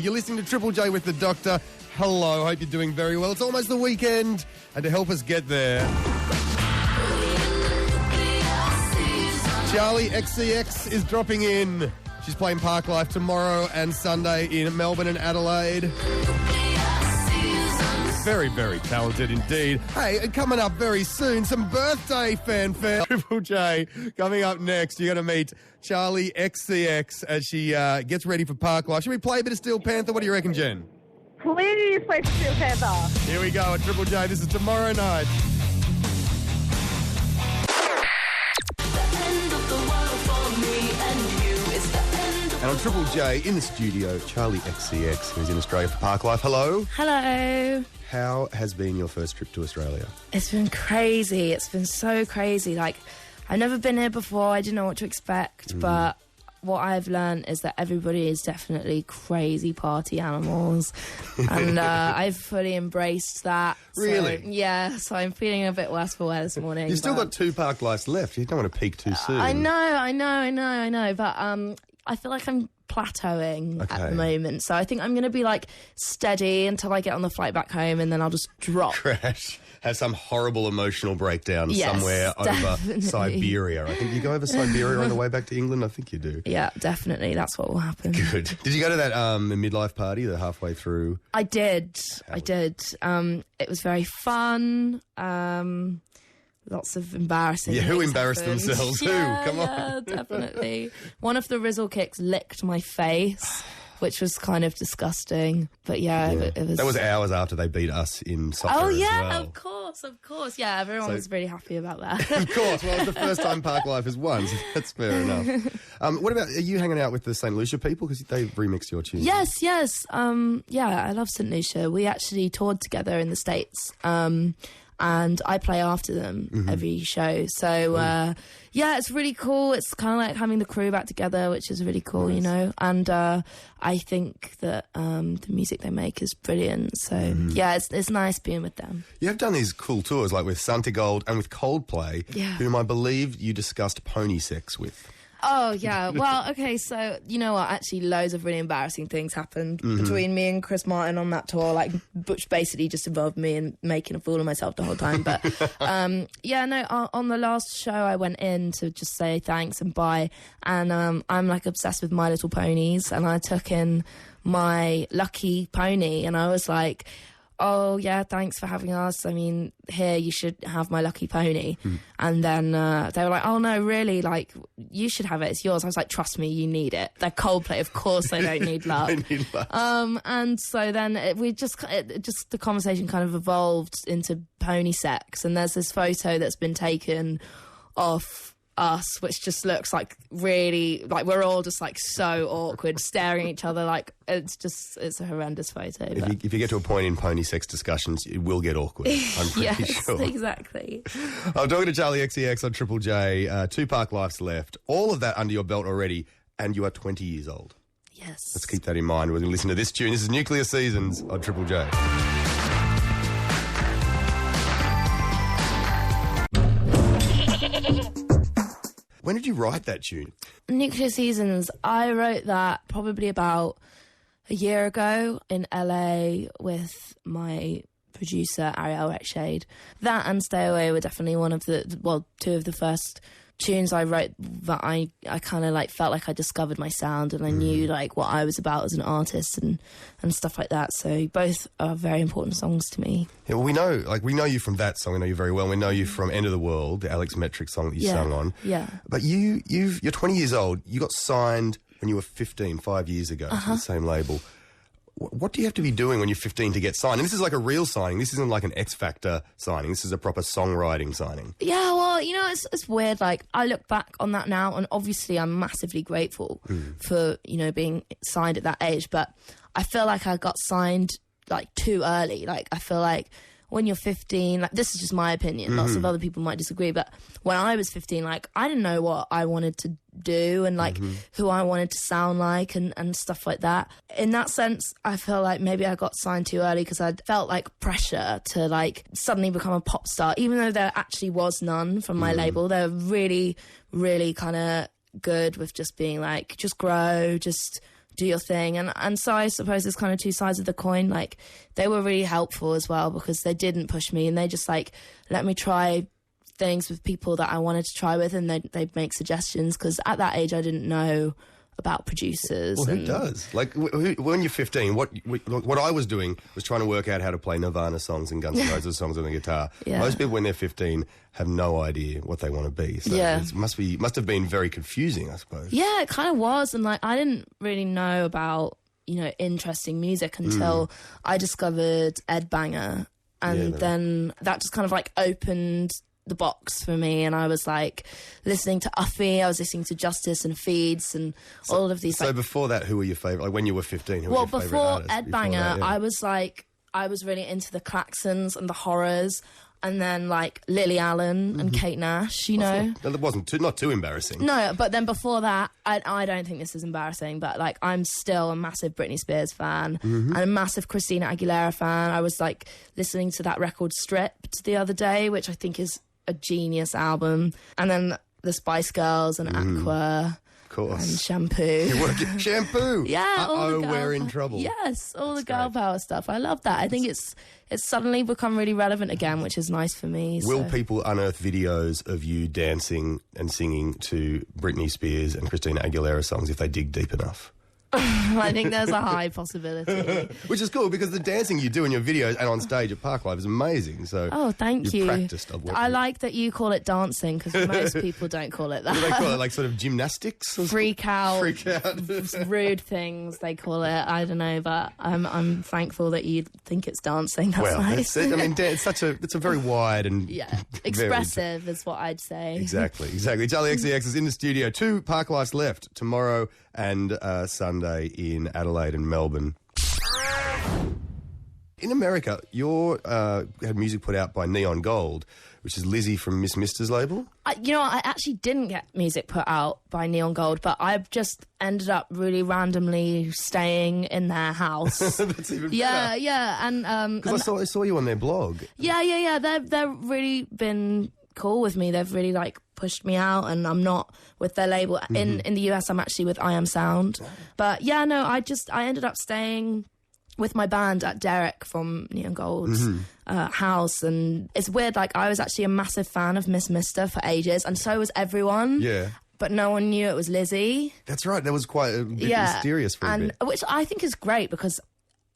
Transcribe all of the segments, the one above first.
You're listening to Triple J with the Doctor. Hello, hope you're doing very well. It's almost the weekend, and to help us get there, Charli XCX is dropping in. She's playing Parklife tomorrow and Sunday in Melbourne and Adelaide. Very, very talented indeed. Hey, and coming up very soon, some birthday fanfare. Triple J coming up next. You're going to meet Charli XCX as she gets ready for Parklife. Should we play a bit of Steel Panther? What do you reckon, Jen? Please play Steel Panther. Here we go at Triple J. This is tomorrow night. And on Triple J, in the studio, Charli XCX, who's in Australia for Parklife. Hello. Hello. How has been your first trip to Australia? It's been crazy. It's been so crazy. Like, I've never been here before. I didn't know what to expect, but what I've learned is that everybody is definitely crazy party animals. And I've fully embraced that. Really? So, yeah, so I'm feeling a bit worse for wear this morning. You've still got 2 Parklifes left. You don't want to peak too soon. I know. But I feel like I'm plateauing at the moment. So I think I'm going to be like steady until I get on the flight back home, and then I'll just drop. Crash. Have some horrible emotional breakdown somewhere definitely. Over Siberia. I think you go over Siberia on the way back to England. I think you do. Yeah, definitely. That's what will happen. Good. Did you go to that midlife party the halfway through? I did. It was very fun. Lots of embarrassing things who embarrassed happened. themselves? Yeah, Who? Come on. Yeah, definitely. One of the Rizzle kicks licked my face, which was kind of disgusting. But it was... That was hours after they beat us in soccer Oh, as yeah, well. of course. Yeah, everyone was really happy about that. Of course. Well, it's the first time Parklife has won, so that's fair enough. What about, are you hanging out with the St. Lucia people? Because they've remixed your tunes. Yes. I love St. Lucia. We actually toured together in the States. And I play after them every show. So, it's really cool. It's kind of like having the crew back together, which is really cool, you know. And I think that the music they make is brilliant. So, it's nice being with them. You have done these cool tours, like with Santigold and with Coldplay, whom I believe you discussed pony sex with. Oh, yeah. Well, okay, so, you know what? Actually, loads of really embarrassing things happened between me and Chris Martin on that tour, which basically just involved me and making a fool of myself the whole time. But, on the last show, I went in to just say thanks and bye. And I'm, obsessed with My Little Ponies. And I took in my lucky pony, and I was like... Oh, yeah, thanks for having us. I mean, here, you should have my lucky pony. And then they were like, oh, no, really? You should have it. It's yours. I was like, trust me, you need it. They're Coldplay. Of course they don't need luck. They need luck. And so then the conversation kind of evolved into pony sex. And there's this photo that's been taken of us, which just looks really we're all just so awkward, staring at each other. It's a horrendous photo. If you get to a point in pony sex discussions, it will get awkward. I'm pretty sure. Exactly. I'm talking to Charli XCX on Triple J. 2 Parklifes left. All of that under your belt already, and you are 20 years old. Yes. Let's keep that in mind. We're going to listen to this tune. This is Nuclear Seasons on Triple J. When did you write that tune? Nuclear Seasons, I wrote that probably about a year ago in LA with my producer, Ariel Rexshade. That and Stay Away were definitely two of the first tunes I wrote that I kind of felt like I discovered my sound, and I knew what I was about as an artist and stuff like that. So both are very important songs to me. Yeah, well, we know you from that song. We know you very well. We know you from End of the World, the Alex Metric song that you sung on. Yeah. But you're 20 years old. You got signed when you were 15, 5 years ago, to the same label. What do you have to be doing when you're 15 to get signed? And this is like a real signing. This isn't like an X Factor signing. This is a proper songwriting signing. Yeah, well, it's weird. I look back on that now, and obviously I'm massively grateful for, being signed at that age. But I feel like I got signed, too early. I feel like when you're 15, this is just my opinion. Lots of other people might disagree. But when I was 15, I didn't know what I wanted to do and who I wanted to sound like and stuff like that. In that sense, I feel like maybe I got signed too early because I felt pressure to suddenly become a pop star, even though there actually was none from my label. They're really, really kind of good with just being just grow, just do your thing. And so I suppose there's kind of two sides of the coin. Like, they were really helpful as well because they didn't push me and they just like let me try things with people that I wanted to try with, and they'd make suggestions because at that age I didn't know about producers. Well, who does? Like, when you're 15, what I was doing was trying to work out how to play Nirvana songs and Guns N' Roses songs on the guitar. Yeah. Most people, when they're 15, have no idea what they want to be. So it must have been very confusing, I suppose. Yeah, it kind of was. And, like, I didn't really know about, you know, interesting music until I discovered Ed Banger. And then that just kind of, like, opened the box for me, and I was like listening to Uffy, I was listening to Justice and Feeds and all of these. So before that, who were your favourite? Like when you were 15, who were your favourite before artists? Ed Banger, I was really into the Claxons and the Horrors, and then like Lily Allen and Kate Nash. You know, that wasn't not too embarrassing. No, but then before that, I don't think this is embarrassing, but like I'm still a massive Britney Spears fan and a massive Christina Aguilera fan. I was like listening to that record Stripped the other day, which I think is a genius album, and then the Spice Girls and Aqua, of course, and Shampoo. Shampoo. Yeah, we're in trouble. Yes, all the girl power stuff. I love that. I think it's suddenly become really relevant again, which is nice for me. Will people unearth videos of you dancing and singing to Britney Spears and Christina Aguilera songs if they dig deep enough? I think there's a high possibility. Which is cool because the dancing you do in your videos and on stage at Parklife is amazing. So thank you. Practiced. I like that you call it dancing because most people don't call it that. What do they call it? Like sort of gymnastics? Freak out. Rude things they call it. I don't know, but I'm thankful that you think it's dancing. That's nice. That's it. I mean, it's a very wide and expressive is what I'd say. Exactly. Charli XCX is in the studio. 2 Parklifes left tomorrow and Sunday in Adelaide and Melbourne. In America, you had music put out by Neon Gold, which is Lizzie from Miss Mister's label. I actually didn't get music put out by Neon Gold, but I've just ended up really randomly staying in their house. That's even better. Yeah. And because I saw you on their blog. Yeah. They've really been cool with me. They've really like pushed me out, and I'm not with their label. In the US, I'm actually with I Am Sound. But yeah, no, I ended up staying with my band at Derek from Neon Gold's house, and it's weird, like I was actually a massive fan of Miss Mister for ages, and so was everyone. Yeah. But no one knew it was Lizzie. That's right, that was quite a bit mysterious for a bit. Which I think is great because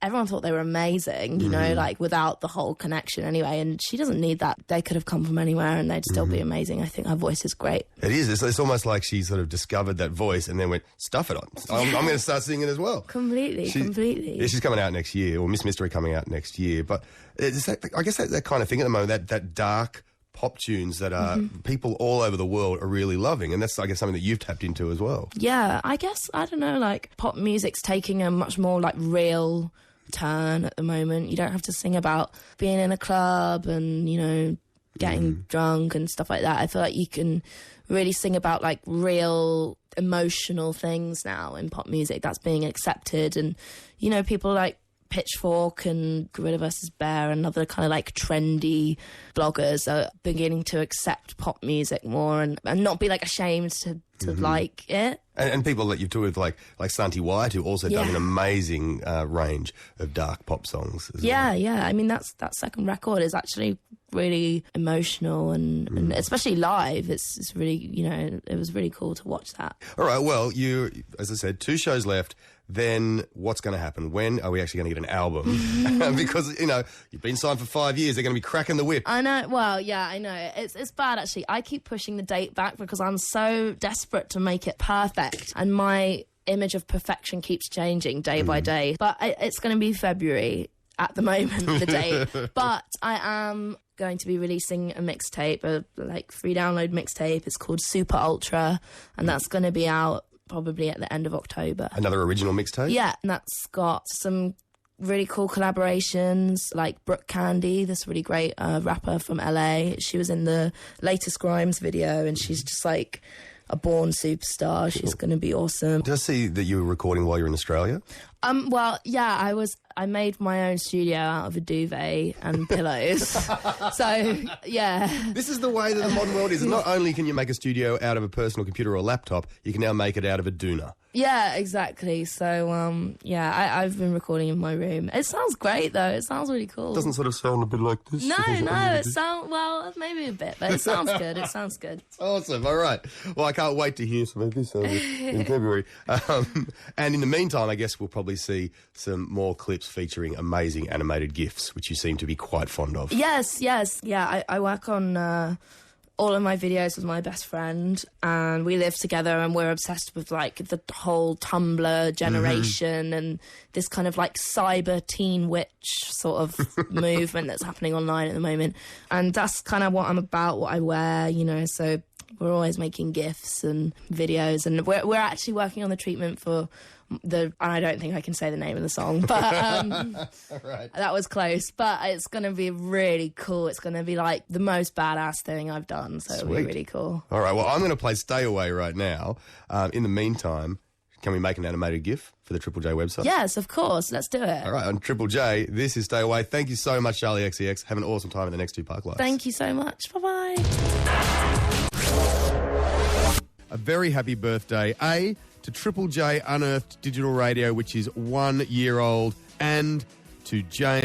everyone thought they were amazing, you know, like without the whole connection anyway. And she doesn't need that. They could have come from anywhere and they'd still be amazing. I think her voice is great. It is. It's almost like she sort of discovered that voice and then went, stuff it on. I'm going to start singing as well. Completely. Yeah, she's coming out next year, or Miss Mystery coming out next year. But it's I guess that kind of thing at the moment, that dark pop tunes that people all over the world are really loving. And that's, I guess, something that you've tapped into as well. Yeah, I guess, I don't know, like pop music's taking a much more like real turn at the moment. You don't have to sing about being in a club and, you know, getting drunk and stuff like that. I feel like you can really sing about like real emotional things now in pop music that's being accepted. And, you know, people like Pitchfork and Gorilla vs. Bear and other kind of like trendy bloggers are beginning to accept pop music more and not be like ashamed to like it. And people that you've toured with, like Santi White, who also does an amazing range of dark pop songs as well. Yeah. I mean, that second record is actually really emotional and especially live. It's really, you know, it was really cool to watch that. All right, well, you, as I said, 2 shows left. Then what's going to happen? When are we actually going to get an album? Because, you know, you've been signed for 5 years. They're going to be cracking the whip. I know. Well, yeah, I know. It's bad, actually. I keep pushing the date back because I'm so desperate to make it perfect. And my image of perfection keeps changing day by day. But it's going to be February at the moment, the date. But I am going to be releasing a mixtape, a like free download mixtape. It's called Super Ultra. And that's going to be out probably at the end of October. Another original mixtape? Yeah, and that's got some really cool collaborations, like Brooke Candy, this really great rapper from LA. She was in the latest Grimes video, and she's just like a born superstar. She's going to be awesome. Did I see that you were recording while you're in Australia? Well, yeah, I made my own studio out of a duvet and pillows. So, yeah. This is the way that the modern world is. Not only can you make a studio out of a personal computer or laptop, you can now make it out of a doona. Yeah, exactly. So, I've been recording in my room. It sounds great, though. It sounds really cool. Doesn't sort of sound a bit like this? No, it sounds, well, maybe a bit, but it sounds good. It sounds good. Awesome. All right. Well, I can't wait to hear some of this in February. And in the meantime, I guess we'll probably see some more clips featuring amazing animated GIFs, which you seem to be quite fond of. Yes. Yeah, I work on all of my videos with my best friend, and we live together, and we're obsessed with like the whole Tumblr generation and this kind of like cyber teen witch sort of movement that's happening online at the moment. And that's kind of what I'm about, what I wear, you know, so we're always making GIFs and videos, and we're actually working on the treatment for I don't think I can say the name of the song, but Right. that was close. But it's going to be really cool. It's going to be like the most badass thing I've done, so it'll be really cool. All right, well, I'm going to play Stay Away right now. In the meantime, can we make an animated GIF for the Triple J website? Yes, of course. Let's do it. All right, on Triple J, this is Stay Away. Thank you so much, Charli XCX. Have an awesome time at the next 2 Park Lives. Thank you so much. Bye-bye. A very happy birthday, to Triple J Unearthed Digital Radio, which is 1 year old, and to James.